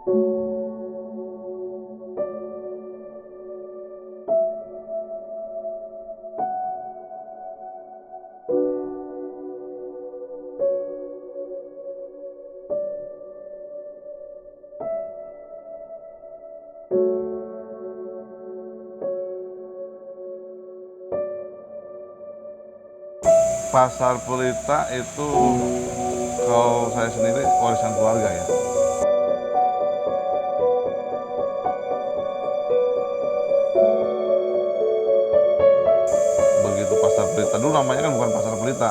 Pasar Pelita itu kalau saya sendiri warisan keluarga ya. Begitu Pasar Pelita, dulu namanya kan bukan Pasar Pelita,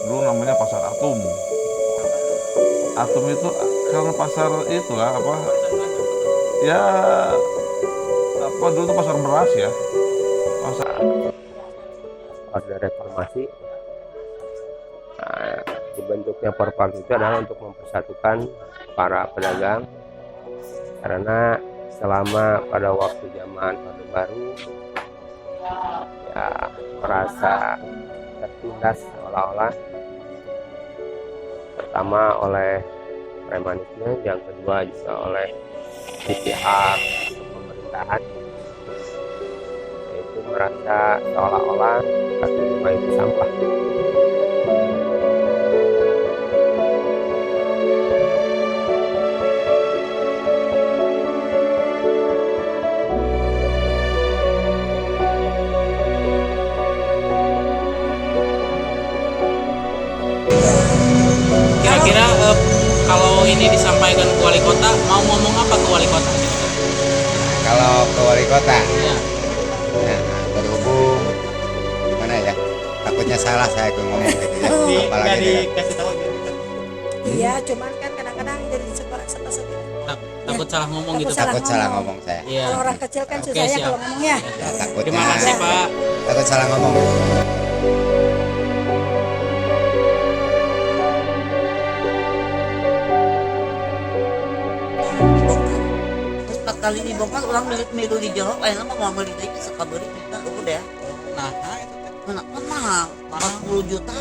dulu namanya Pasar Atum. Atum itu karena pasar itulah apa ya, apa dulu tuh pasar beras ya. Pasar Orde Reformasi. Nah, dibentuknya Porpak itu adalah untuk mempersatukan para pedagang, karena selama pada waktu zaman Orde Baru ya merasa tertindas seolah-olah, pertama oleh premanisme, yang kedua juga oleh pihak pemerintahan, yaitu merasa seolah-olah kaki lima itu sampah. Kira-kira kalau ini disampaikan ke wali kota, mau ngomong apa ke wali kota? Kalau ke wali kota, Ya. nah, berhubung gimana ya, takutnya salah saya ngomong gitu ya, apalagi dikasih tahu gitu. Iya, cuman kan kadang-kadang jadi seperti Takut salah ngomong gitu. Takut takut salah ngomong saya. Iya. kalau orang kecil kan Oke, susah ya siap. kalau ngomongnya. Ya, takutnya Terima kasih Pak. takut salah ngomong. Terus 4 kali dibongkar ulang milu dijawab akhirnya mau beli lagi suka beli kita udah Nah, itu kenapa mahal 40 juta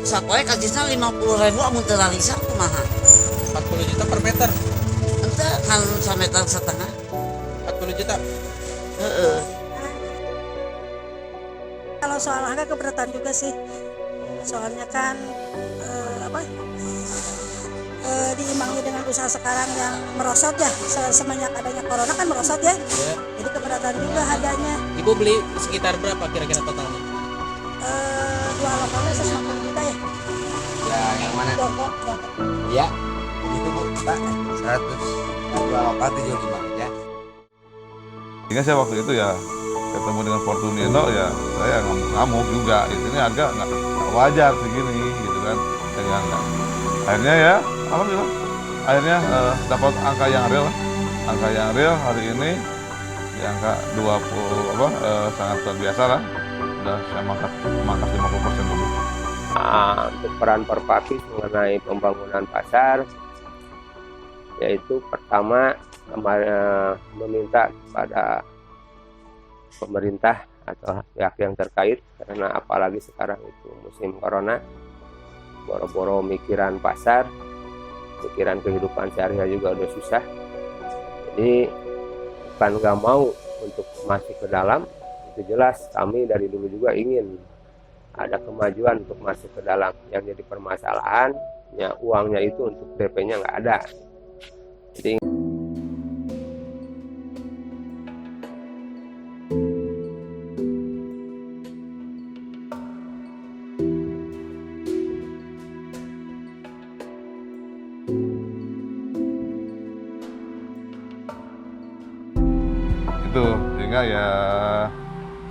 sakoe kajisna 50.000 amun teu lalisa kumaha 40 juta per meter. ente kan 1,5 meter 40 juta. heeh. Kalau soal harga keberatan juga sih. Soalnya kan diimbangi dengan usaha sekarang yang merosot ya. Semenjak adanya corona kan merosot ya. Ya. Jadi keberatan juga harganya. Ibu beli sekitar berapa kira-kira totalnya? Dua lokalnya 150 juta ya. Ya, yang mana? Joko. Ya, itu Bu, Pak, 100. Dua lokal 75 ya. Sehingga saya waktu itu ya ketemu dengan Fortunino ya, saya ngamuk juga. Ini harga nggak wajar segini gitu kan. Akhirnya ya, alhamdulillah. Akhirnya dapat angka yang real. Angka yang real hari ini di angka 20 sangat luar biasa lah. Udah saya mangkas 50% dulu. Nah, untuk peran Perpakis mengenai pembangunan pasar, yaitu pertama meminta kepada pemerintah atau pihak yang terkait, karena apalagi sekarang itu musim corona, boro-boro mikiran pasar, pikiran kehidupan sehari-hari juga udah susah. Jadi bukan nggak mau untuk masuk ke dalam, itu jelas kami dari dulu juga ingin ada kemajuan untuk masuk ke dalam. Yang jadi permasalahan ya uangnya itu untuk DP-nya nggak ada. Jadi Itu sehingga ya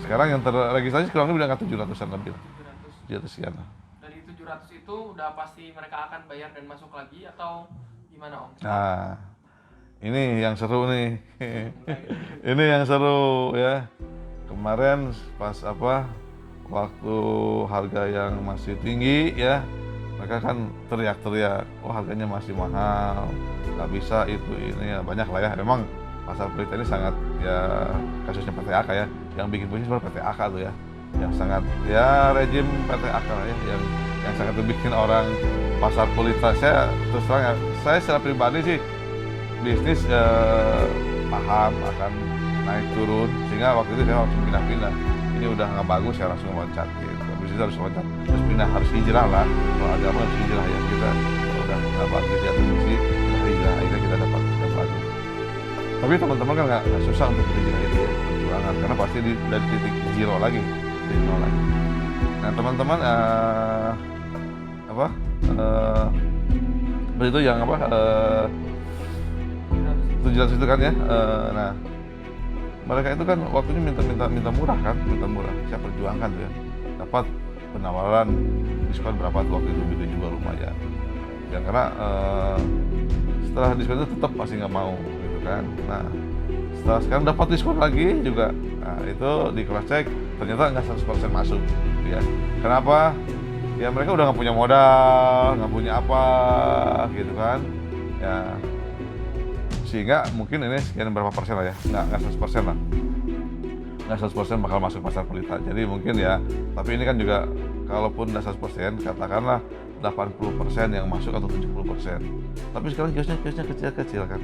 sekarang yang terregistrasi kurang lebih angka 700-an lebih. 700 sekian. Dari 700 itu udah pasti mereka akan bayar dan masuk lagi atau gimana Om? Nah, ini yang seru nih. Ini yang seru ya. Kemarin pas waktu harga yang masih tinggi ya, mereka kan teriak-teriak, oh harganya masih mahal, nggak bisa itu ini ya, banyak lah ya. Memang pasar Pelita ini sangat ya, kasusnya PT AK ya, yang bikin bisnis sebenarnya PT AK tuh ya, yang sangat ya rejim PT AK lah ya, yang sangat bikin orang pasar Pelita. Saya terus terang ya, saya secara pribadi sih bisnis paham akan naik turun, sehingga waktu itu saya langsung pindah-pindah. Ini udah nggak bagus, saya langsung loncat gitu. Bisnis harus loncat, terus pindah, harus hijrah lah. Kalau agama harus hijrah ya, kita kalau udah nggak bagus di atas sisi, kita hijrah, akhirnya kita dapat yang bagus. Tapi teman-teman kan nggak susah untuk berhijrah itu ya, perjuangan, karena pasti dari titik zero lagi, dari nol lagi. Nah teman-teman itu yang 700 itu kan ya. Nah mereka itu kan waktunya minta murah kan, minta murah. Saya perjuangkan tuh ya, dapat penawaran diskon berapa tuh waktu itu, begitu juga lumayan. Ya karena setelah diskon itu tetap masih nggak mau gitu kan. Nah setelah sekarang dapat diskon lagi juga, nah itu di cross check ternyata nggak 100% masuk ya. Kenapa? Ya mereka udah nggak punya modal, nggak punya apa gitu kan ya, sehingga mungkin ini sekian berapa persen lah ya, nggak 100% lah, nggak 100% bakal masuk pasar pelita. Jadi mungkin ya, tapi ini kan juga kalaupun nggak 100%, katakanlah 80% yang masuk atau 70%. Tapi sekarang kiosnya kecil-kecil kan,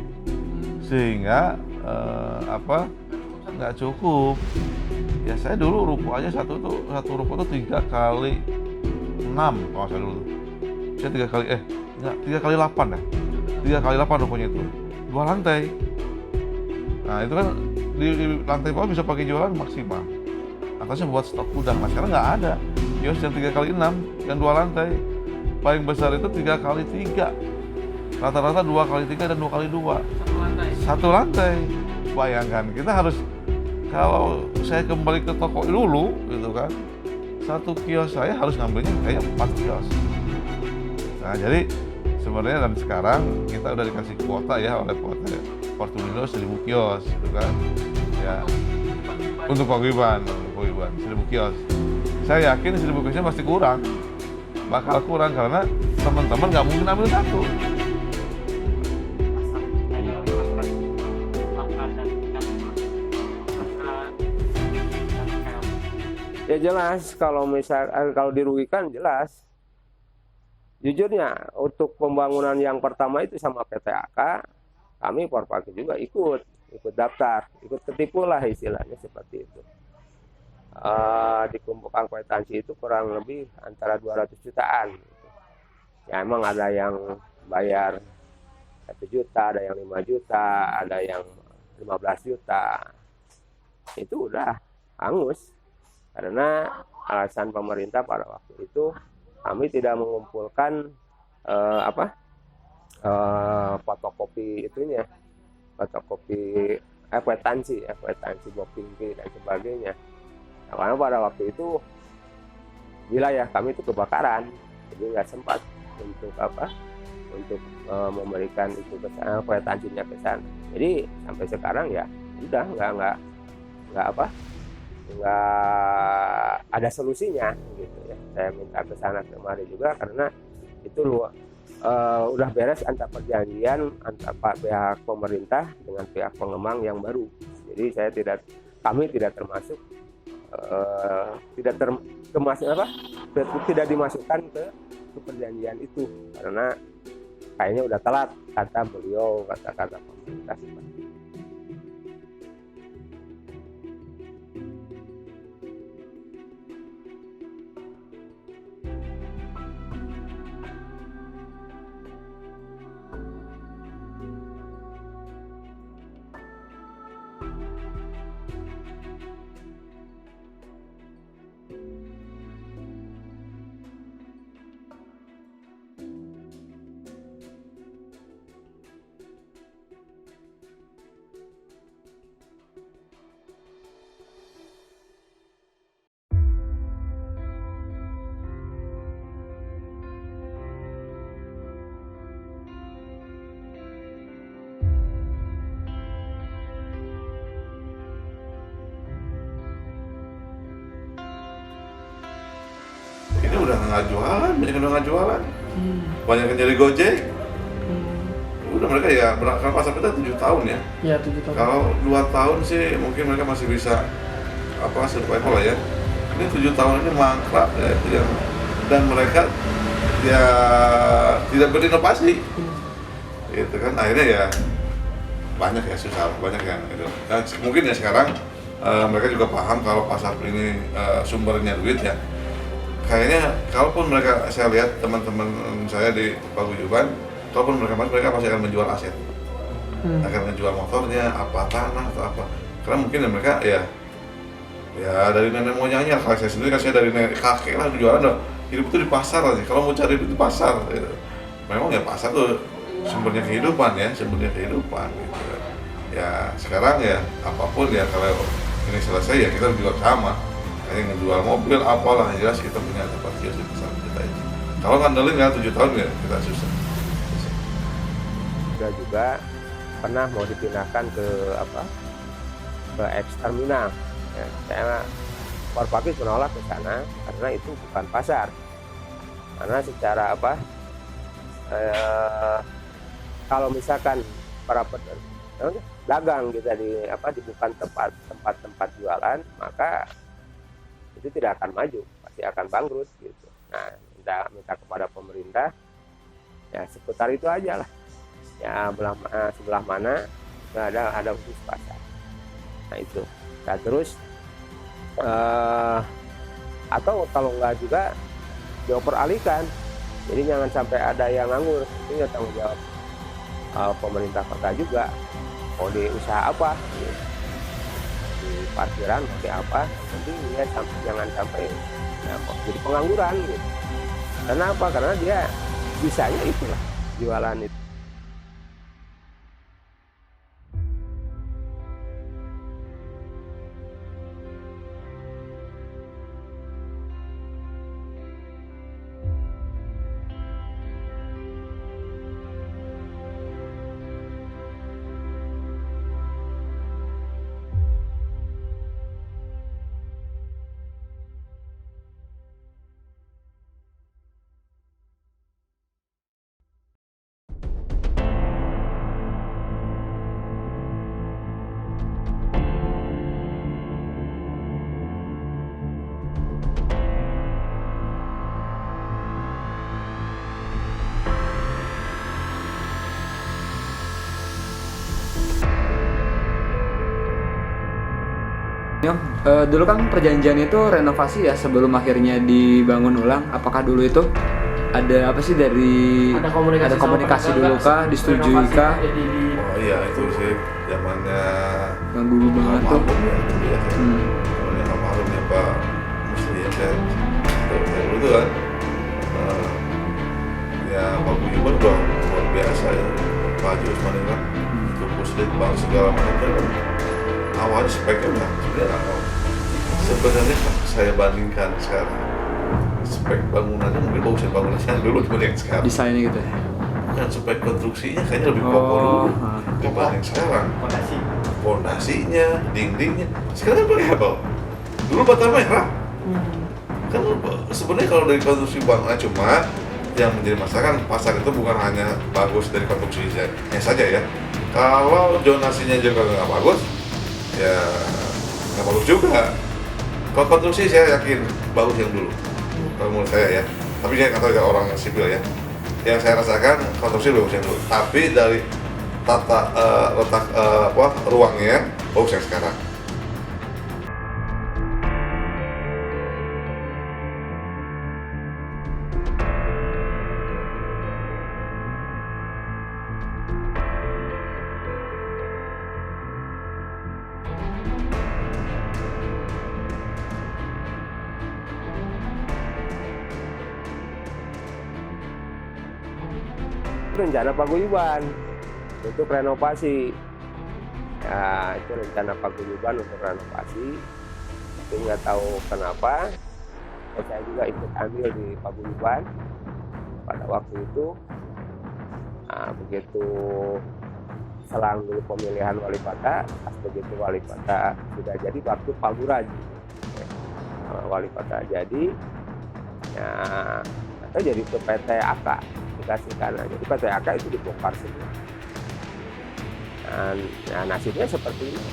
sehingga nggak cukup. Ya saya dulu ruko aja satu ruko tuh 3 kali 6 kalau saya dulu. Saya 3 kali 8 ya. 3 kali 8 rukonya itu. 2 lantai. Nah itu kan di lantai bawah bisa pakai jualan maksimal. Atasnya buat stok gudang. Nah sekarang nggak ada. Kios yang 3 kali 6, yang 2 lantai. Paling besar itu 3 kali 3. Rata-rata 2 kali 3 dan 2 kali 2. Satu lantai. Bayangkan, kita harus, kalau saya kembali ke toko dulu gitu kan, satu kios saya harus ngambilnya kayak 4 kios. Nah jadi sebenarnya dan sekarang kita udah dikasih kuota ya oleh Portulindo 1000 kios gitu kan ya, untuk paguyuban 1000 kios. Saya yakin 1000 kiosnya pasti kurang, bakal kurang karena teman-teman nggak mungkin ambil satu. Ya jelas, kalau dirugikan jelas. Jujurnya untuk pembangunan yang pertama itu sama PTAK, kami Porpaki juga ikut daftar, ikut ketipu lah istilahnya seperti itu. Dikumpulkan kwitansi itu kurang lebih antara 200 jutaan. Ya emang ada yang bayar 1 juta, ada yang 5 juta, ada yang 15 juta. Itu udah hangus. Karena alasan pemerintah pada waktu itu kami tidak mengumpulkan fotokopi itunya, fotokopi kwitansi Bopingki dan sebagainya. Nah, karena pada waktu itu wilayah kami itu kebakaran, jadi nggak sempat untuk memberikan itu kwitansinya ke sana. Jadi sampai sekarang ya udah nggak ada solusinya gitu ya. Saya minta ke sana kemari juga karena itu udah beres antara perjanjian antara pihak pemerintah dengan pihak pengembang yang baru. Jadi kami tidak termasuk tidak dimasukkan ke perjanjian itu karena kayaknya udah telat, kata beliau, kata pemerintah seperti itu. Ini udah nggak jualan, banyak yang udah nggak jualan, banyak yang jadi Gojek. Udah mereka ya berangkat pasar kita 7 tahun ya. Iya 7 tahun. Kalau 2 tahun sih mungkin mereka masih bisa survival lah ya. Ini 7 tahun ini mangkrak ya itu yang, dan mereka ya tidak berinovasi. Itu kan akhirnya ya banyak ya, susah, banyak yang itu. Dan mungkin ya sekarang mereka juga paham kalau pasar ini sumbernya duit ya. Kayaknya kalaupun mereka, saya lihat teman-teman saya di Paguyuban, kalaupun mereka pasti akan menjual aset, akan menjual motornya, apa tanah atau apa. Karena mungkin ya mereka ya dari nenek moyangnya, kalau saya sendiri kan saya dari nenek kakek lah jualan dong. Hidup itu di pasar aja. Kalau mau cari duit di pasar, gitu. Memang ya pasar tuh sumbernya kehidupan ya, sumbernya kehidupan gitu. Ya sekarang ya apapun ya, kalau ini selesai ya kita juga sama. Kayak ngejual mobil apalah, jelas kita punya tempat kios di pasar kita itu. Kalau ngandelin ya 7 tahun ya kita susah. Juga pernah mau dipindahkan ke eksterminal. Ya, saya Forpakis menolak ke sana karena itu bukan pasar. Karena secara kalau misalkan para dagang gitu di bukan tempat jualan, maka itu tidak akan maju, pasti akan bangkrut gitu. Nah, minta kepada pemerintah ya seputar itu aja lah. Ya sebelah mana ada khusus pasar. Nah itu. Nah terus atau kalau enggak juga dioperalihkan. Jadi jangan sampai ada yang nganggur. Ini tanggung jawab pemerintah kota juga. Mau di usaha apa? Di parkiran pakai apa? Nanti ya jangan sampai ya, jadi pengangguran gitu. Kenapa? Karena dia bisanya itulah jualan itu. Dulu kan perjanjian itu renovasi ya sebelum akhirnya dibangun ulang. Apakah dulu itu ada apa sih dari ada komunikasi dulu kah, disetujui kah? Oh iya itu sih zamannya Yang dulu banget tuh. Ya, dulu ya. Zamannya almarhum ya Pak Musli ya saya dulu tuh kan. Ya Pak Guyuban udah luar biasa ya. Pak Haji Usman itu kan itu puslit bang segala macam kan. Awalnya speknya udah sebenarnya saya bandingkan sekarang spek bangunannya mungkin bagusan bangunan yang dulu dibanding yang sekarang. Desainnya gitu ya. Kan spek konstruksinya kayaknya lebih kokoh dulu dibanding sekarang. Fondasinya, dindingnya. Sekarang pakai apa? Dulu bata merah. Kan sebenarnya kalau dari konstruksi bangunan cuma yang menjadi masalah kan pasar itu bukan hanya bagus dari konstruksinya saja ya. Kalau zonasinya juga nggak bagus, ya nggak bagus juga. Kalau konstruksi saya yakin bagus yang dulu, kalau menurut saya ya. Tapi saya nggak tahu ya orang sipil ya. Yang saya rasakan konstruksi bagus yang dulu. Tapi dari tata letak ruangnya bagus yang sekarang. Rencana Paguyuban untuk renovasi. Ya, itu rencana Paguyuban untuk renovasi. Tapi nggak tahu kenapa. Saya juga ikut ambil di Paguyuban pada waktu itu. Nah, begitu selang dulu pemilihan wali kota, pas begitu wali kota sudah jadi waktu Pak Muraj, wali kota jadi, ya atau jadi ke PT AK. Dikasihkan aja. Jadi PT AK itu dibongkar semua. Dan ya, nasibnya seperti ini.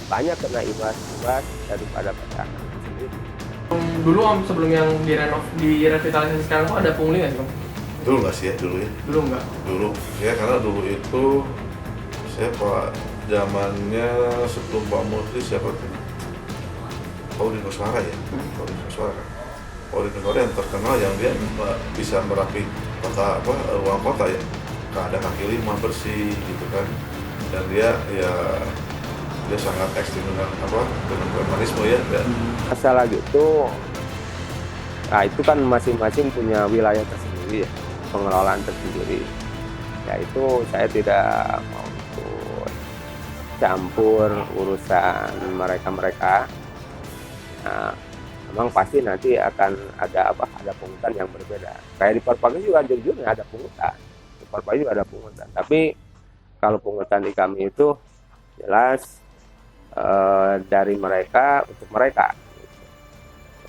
Banyak kena imbas daripada PT AK itu sendiri. Dulu Om sebelum yang direvitalisasi sekarang kok ada pungli nggak sih Om? Dulu nggak sih ya dulu ya. Dulu nggak. Dulu ya karena dulu itu Saya Pak zamannya sebelum Pak Murti siapa tuh? Paudi Nuswara ya, Paudi Nuswara. Paudi Nuswara yang terkenal yang dia bisa merapi kota ruang kota ya, ada kaki lima bersih gitu kan, dan dia sangat ekstrim dengan dengan pragmatisme ya. Masalah gitu, nah itu kan masing-masing punya wilayah tersendiri ya, pengelolaan tersendiri. Ya itu saya tidak mau ikut campur urusan mereka. Nah, memang pasti nanti akan ada pungutan yang berbeda. Kayak di Parpagi juga jujurnya ada pungutan. Di Parpagi juga ada pungutan. Tapi kalau pungutan di kami itu jelas dari mereka untuk mereka.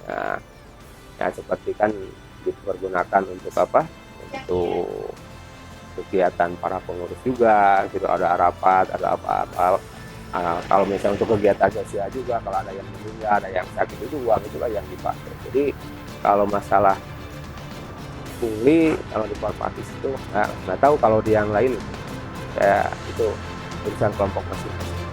Nah, ya seperti kan dipergunakan untuk untuk kegiatan para pengurus juga, gitu, ada rapat, ada apa-apa. Kalau misalnya untuk kegiatan sosial juga, kalau ada yang meninggal, ada yang sakit, itu uang itulah yang dipakai. Jadi kalau masalah pungli, kalau di Parpakis itu nggak tahu kalau di yang lain, ya itu urusan kelompok masing-masing.